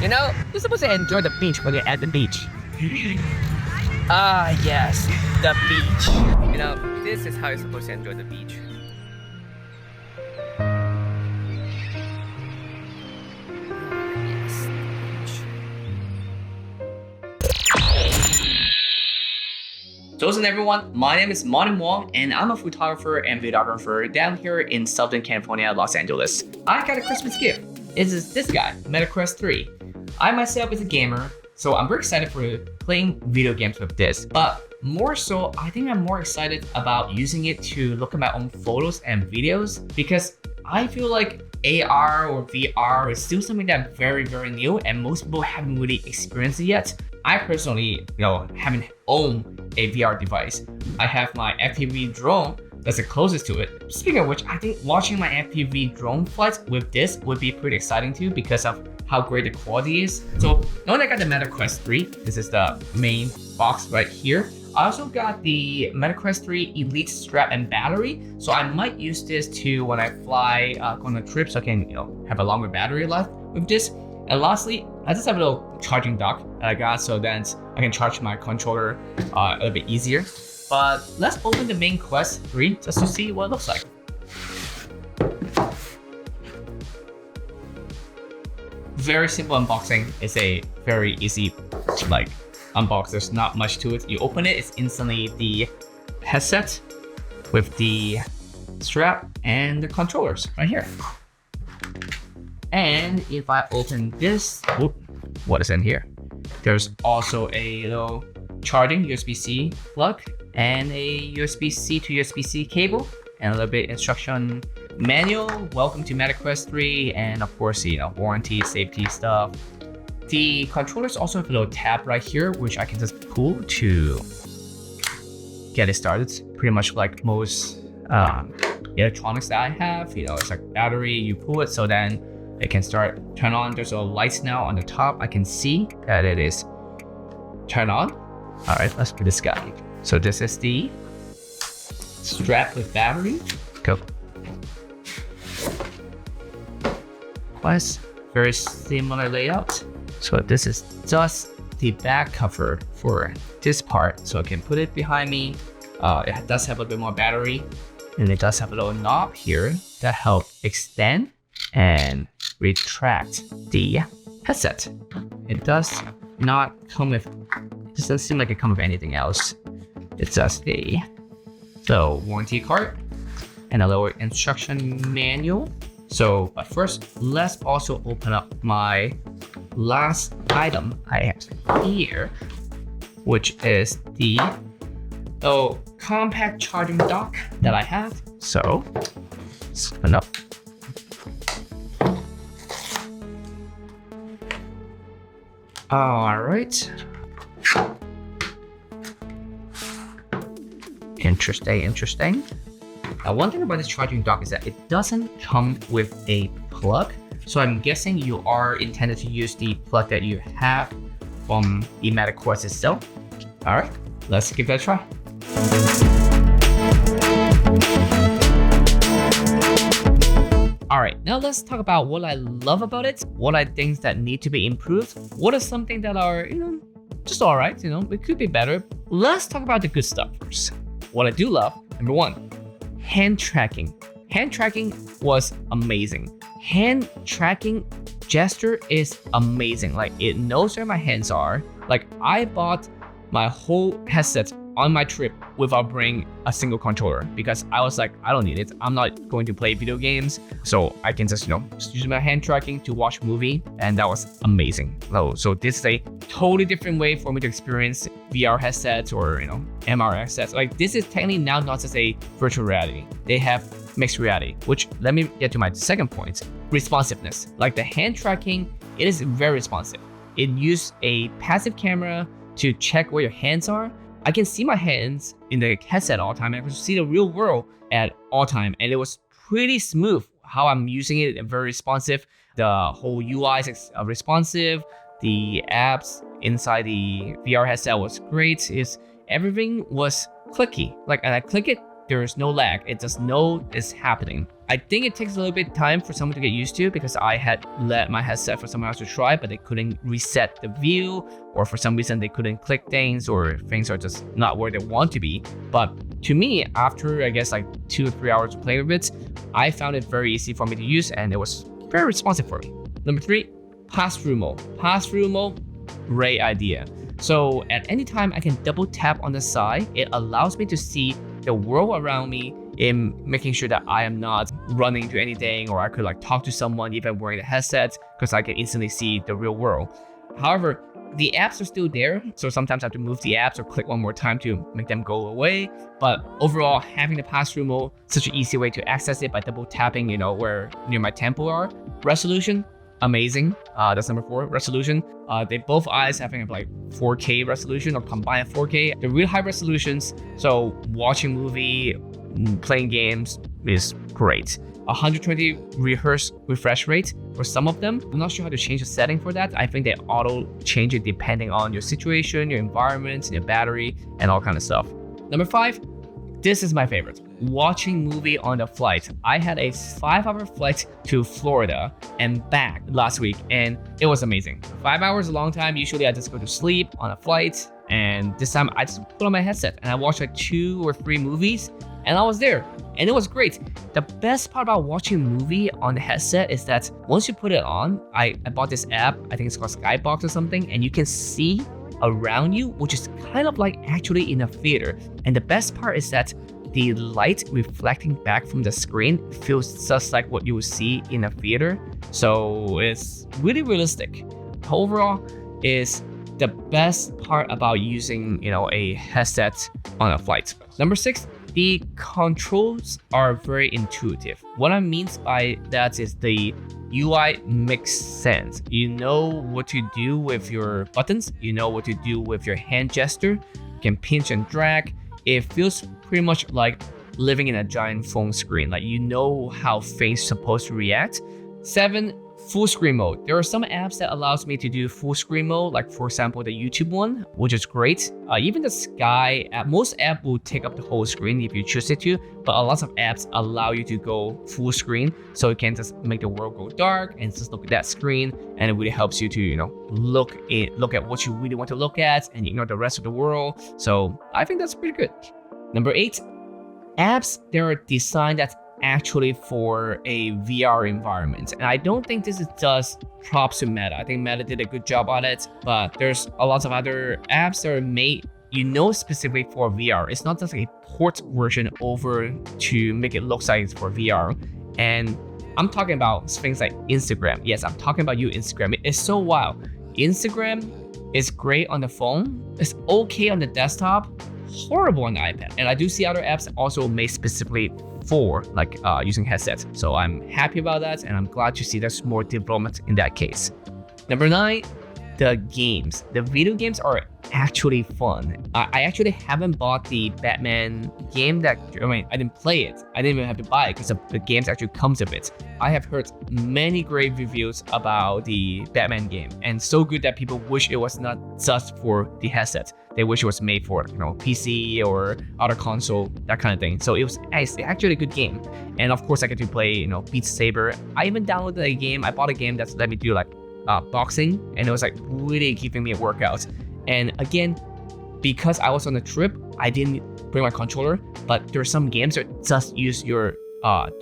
You know, you're supposed to enjoy the beach when you're at the beach. Ah, yes, the beach. You know, this is how you're supposed to enjoy the beach. Yes, So listen everyone, my name is Wong and I'm a photographer and videographer down here in Southern California, Los Angeles. I got a Christmas gift. It is this guy, MetaQuest 3. I myself is a gamer, so I'm very excited for playing video games with this. But more so, I think I'm more excited about using it to look at my own photos and videos because I feel like AR or VR is still something that's very, very new and most people haven't really experienced it yet. I personally, haven't owned a VR device. I have my FPV drone that's the closest to it. Speaking of which, I think watching my FPV drone flights with this would be pretty exciting too because of how great the quality is. So now that I got the MetaQuest 3, this is the main box right here. I also got the MetaQuest 3 Elite strap and battery. So I might use this to when I fly on a trip so I can have a longer battery life with this. And lastly, I just have a little charging dock that I got so then I can charge my controller a little bit easier. But let's open the main Quest 3 just to see what it looks like. Very simple unboxing. It's a very easy unbox. There's not much to it. You open it, it's instantly the headset with the strap and the controllers right here. And if I open this, what is in here? There's also a little charging USB-C plug and a USB-C to USB-C cable and a little bit instruction manual. Welcome to MetaQuest 3 and of course, warranty, safety stuff. The controllers also have a little tab right here, which I can just pull to get it started. It's pretty much like most electronics that I have. It's like battery, you pull it so then it can turn on. There's a lights now on the top. I can see that it is turned on. All right, let's do this guy. So this is the strap with battery. Go. Quest, very similar layout. So this is just the back cover for this part. So I can put it behind me. It does have a bit more battery and it does have a little knob here that helps extend and retract the headset. It does not come with, it doesn't seem like it comes with anything else. It's just a warranty card and a little instruction manual. So, but first, let's also open up my last item I have here, which is the compact charging dock that I have. So, let's open up. All right. Interesting. Now, one thing about this charging dock is that it doesn't come with a plug. So I'm guessing you are intended to use the plug that you have from the MetaQuest itself. All right, let's give that a try. All right, now let's talk about what I love about it. What are things that need to be improved? What are something that are, just all right, it could be better. Let's talk about the good stuff first. What I do love, number one, hand tracking. Hand tracking was amazing. Hand tracking gesture is amazing. Like it knows where my hands are. Like I bought my whole headset on my trip without bringing a single controller because I was like, I don't need it. I'm not going to play video games. So I can just, just use my hand tracking to watch a movie. And that was amazing. So this is a totally different way for me to experience VR headsets or, MR headsets. Like this is technically now not just a virtual reality. They have mixed reality, which let me get to my second point, responsiveness. Like the hand tracking, it is very responsive. It uses a passive camera to check where your hands are. I can see my hands in the headset all the time. I can see the real world at all time. And it was pretty smooth how I'm using it and very responsive. The whole UI is responsive. The apps inside the VR headset was great. Everything was clicky. And I click it There's no lag. It just know it's happening. I think it takes a little bit of time for someone to get used to because I had let my headset for someone else to try, but they couldn't reset the view, or for some reason they couldn't click things, or things are just not where they want to be. But to me, after I guess like 2 or 3 hours of playing with it, I found it very easy for me to use and it was very responsive for me. Number 3, pass-through mode. Pass-through mode, great idea. So at any time I can double tap on the side, it allows me to see the world around me, in making sure that I am not running into anything, or I could like talk to someone even wearing the headset because I can instantly see the real world. However, the apps are still there, so sometimes I have to move the apps or click one more time to make them go away. But overall, having the pass-through mode, such an easy way to access it by double tapping, where near my temple are. Resolution, amazing. That's number 4. Resolution. They both eyes having like 4K resolution or combined 4K. They're real high resolutions, so watching movie, playing games is great. 120 refresh rate for some of them. I'm not sure how to change the setting for that. I think they auto change it depending on your situation, your environment, your battery, and all kind of stuff. Number 5, this is my favorite. Watching movie on the flight. I had a 5-hour flight to Florida and back last week, and it was amazing. 5 hours is a long time. Usually I just go to sleep on a flight, and this time I just put on my headset and I watched like 2 or 3 movies, and I was there, and it was great. The best part about watching a movie on the headset is that once you put it on, I bought this app, I think it's called Skybox or something, and you can see around you, which is kind of like actually in a theater. And the best part is that the light reflecting back from the screen feels just like what you would see in a theater. So it's really realistic. Overall, is the best part about using, a headset on a flight. Number 6, the controls are very intuitive. What I mean by that is the UI makes sense. You know what to do with your buttons. You know what to do with your hand gesture. You can pinch and drag. It feels pretty much like living in a giant phone screen. Like you know how things supposed to react. 7, full screen mode. There are some apps that allows me to do full screen mode, like for example the YouTube one, which is great. Even the Sky app, most apps will take up the whole screen if you choose it to, but a lot of apps allow you to go full screen, so you can just make the world go dark and just look at that screen, and it really helps you to look at what you really want to look at and ignore the rest of the world. So I think that's pretty good. Number 8, apps that are designed that's actually for a VR environment. And I don't think this is just props to Meta. I think Meta did a good job on it, but there's a lot of other apps that are made, specifically for VR. It's not just a port version over to make it look like it's for VR. And I'm talking about things like Instagram. Yes, I'm talking about Instagram. It's so wild. Instagram is great on the phone. It's okay on the desktop. Horrible on the iPad. And I do see other apps also made specifically for like using headsets. So I'm happy about that, and I'm glad to see there's more development in that case. Number 9, the games. The video games are actually fun. I actually haven't bought the Batman game I didn't play it. I didn't even have to buy it because the games actually comes with it. I have heard many great reviews about the Batman game, and so good that people wish it was not just for the headset. They wish it was made for PC or other console, that kind of thing. So it's actually a good game. And of course I get to play Beat Saber. I even downloaded a game. I bought a game that's let me do like boxing, and it was like really giving me a workout. And again, because I was on a trip, I didn't bring my controller, but there are some games that just use your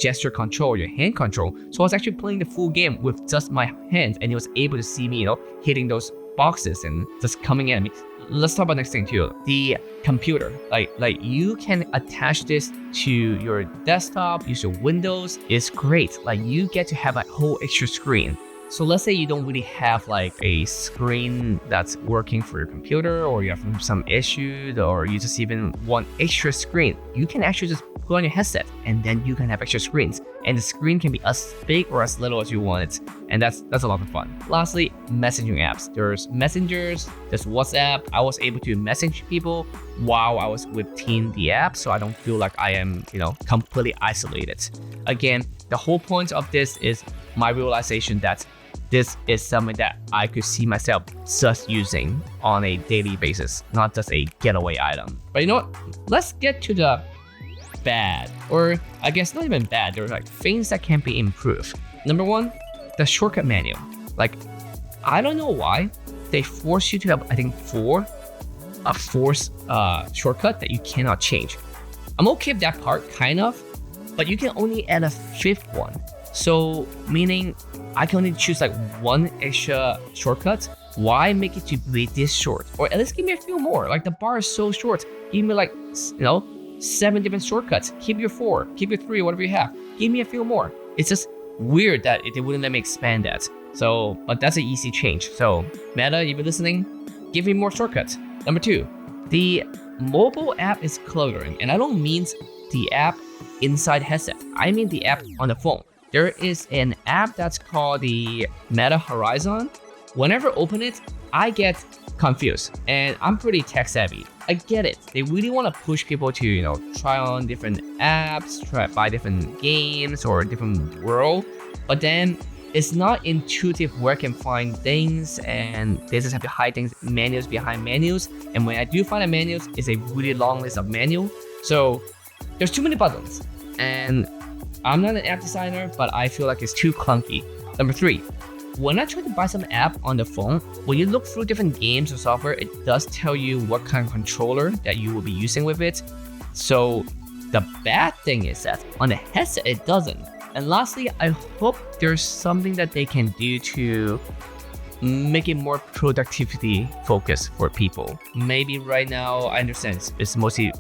gesture control, your hand control. So I was actually playing the full game with just my hands, and it was able to see me, hitting those boxes and just coming at me. Let's talk about next thing too. The computer, like you can attach this to your desktop, use your Windows. It's great. Like you get to have a whole extra screen. So let's say you don't really have like a screen that's working for your computer, or you have some issue, or you just even want extra screen. You can actually just put on your headset, and then you can have extra screens. And the screen can be as big or as little as you want it. And that's a lot of fun. Lastly, messaging apps. There's messengers, there's WhatsApp. I was able to message people while I was within the app, so I don't feel like I am, completely isolated. Again, the whole point of this is my realization that this is something that I could see myself just using on a daily basis, not just a getaway item. But you know what? Let's get to the bad, or I guess not even bad, there are like things that can be improved. Number one, the shortcut menu. Like, I don't know why they force you to have, I think, a force shortcut that you cannot change. I'm okay with that part, kind of, but you can only add a fifth one. So meaning I can only choose like one extra shortcut. Why make it to be this short? Or at least give me a few more. Like, the bar is so short. Give me like, 7 different shortcuts. Keep your 4, keep your 3, whatever you have. Give me a few more. It's just weird that they wouldn't let me expand that. So, but that's an easy change. So Meta, if you're listening, give me more shortcuts. Number 2, the mobile app is cluttering. And I don't mean the app inside headset. I mean the app on the phone. There is an app that's called the Meta Horizon. Whenever I open it, I get confused, and I'm pretty tech savvy. I get it. They really want to push people to, try on different apps, buy different games or different world. But then it's not intuitive where I can find things, and they just have to hide things, menus behind menus. And when I do find a menus, it's a really long list of menus. So there's too many buttons, and I'm not an app designer, but I feel like it's too clunky. Number 3, when I try to buy some app on the phone, when you look through different games or software, it does tell you what kind of controller that you will be using with it. So the bad thing is that on the headset, it doesn't. And lastly, I hope there's something that they can do to make it more productivity focused for people. Maybe right now, I understand it's mostly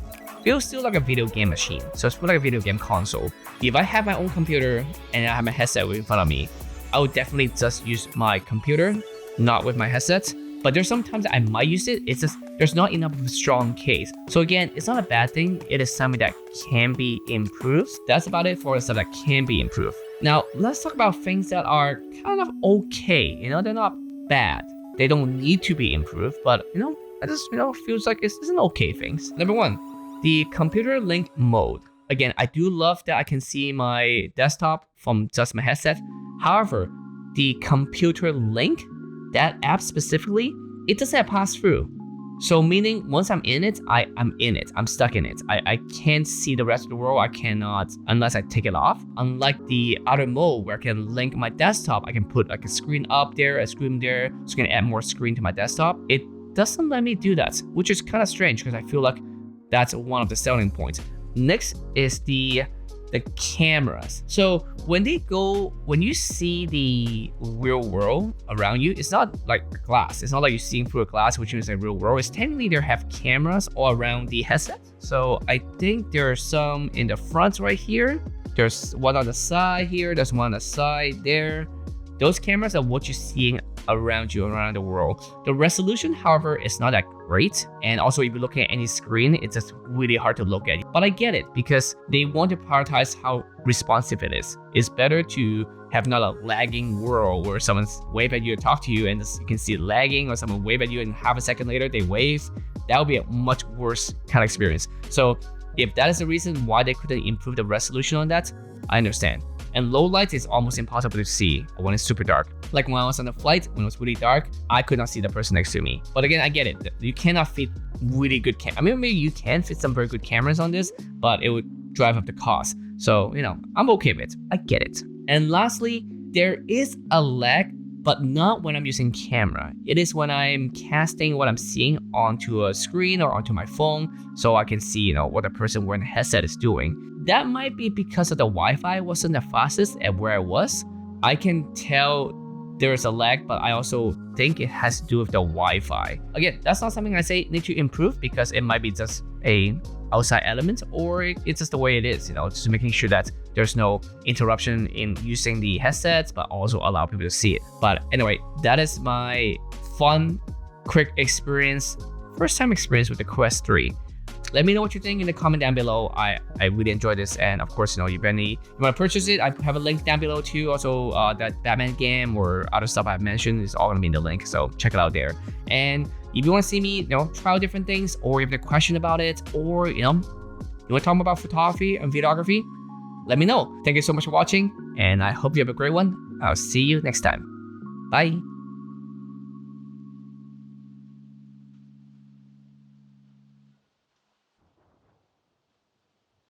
feels still like a video game machine. So it's more like a video game console. If I have my own computer and I have my headset in front of me, I would definitely just use my computer, not with my headset. But there's sometimes I might use it. It's just there's not enough of a strong case. So again, it's not a bad thing. It is something that can be improved. That's about it for the stuff that can be improved. Now let's talk about things that are kind of okay. They're not bad. They don't need to be improved, but I just feels like it's an okay things. Number 1, the computer link mode. Again, I do love that I can see my desktop from just my headset. However, the computer link, that app specifically, it doesn't have pass through. So meaning once I'm in it, I'm in it. I'm stuck in it. I can't see the rest of the world. I cannot unless I take it off. Unlike the other mode where I can link my desktop, I can put like a screen up there, a screen there, so I can add more screen to my desktop. It doesn't let me do that, which is kind of strange because I feel like that's one of the selling points. Next is the cameras. So when you see the real world around you, it's not like glass. It's not like you're seeing through a glass, which is a real world. It's technically they have cameras all around the headset. So I think there are some in the front right here. There's one on the side here. There's one on the side there. Those cameras are what you're seeing around you, around the world. The resolution, however, is not that great. And also, if you're looking at any screen, it's just really hard to look at. But I get it because they want to prioritize how responsive it is. It's better to have not a lagging world where someone's wave at you and talk to you and you can see it lagging, or someone wave at you and half a second later they wave. That would be a much worse kind of experience. So if that is the reason why they couldn't improve the resolution on that, I understand. And low light is almost impossible to see when it's super dark. Like when I was on a flight, when it was really dark, I could not see the person next to me. But again, I get it. You cannot fit really good maybe you can fit some very good cameras on this, but it would drive up the cost. So, I'm okay with it. I get it. And lastly, there is a lag, but not when I'm using camera. It is when I'm casting what I'm seeing onto a screen or onto my phone, so I can see, what the person wearing the headset is doing. That might be because of the Wi-Fi wasn't the fastest at where I was. I can tell there is a lag, but I also think it has to do with the Wi-Fi. Again, that's not something I say need to improve because it might be just a outside element, or it's just the way it is, just making sure that there's no interruption in using the headsets, but also allow people to see it. But anyway, that is my fun, quick experience, first time experience with the Quest 3. Let me know what you think in the comment down below. I really enjoyed this, and of course, if you want to purchase it, I have a link down below too. Also, that Batman game or other stuff I've mentioned is all gonna be in the link, so check it out there. And if you want to see me, try out different things, or you have a question about it, or you want to talk about photography and videography, let me know. Thank you so much for watching, and I hope you have a great one. I'll see you next time. Bye.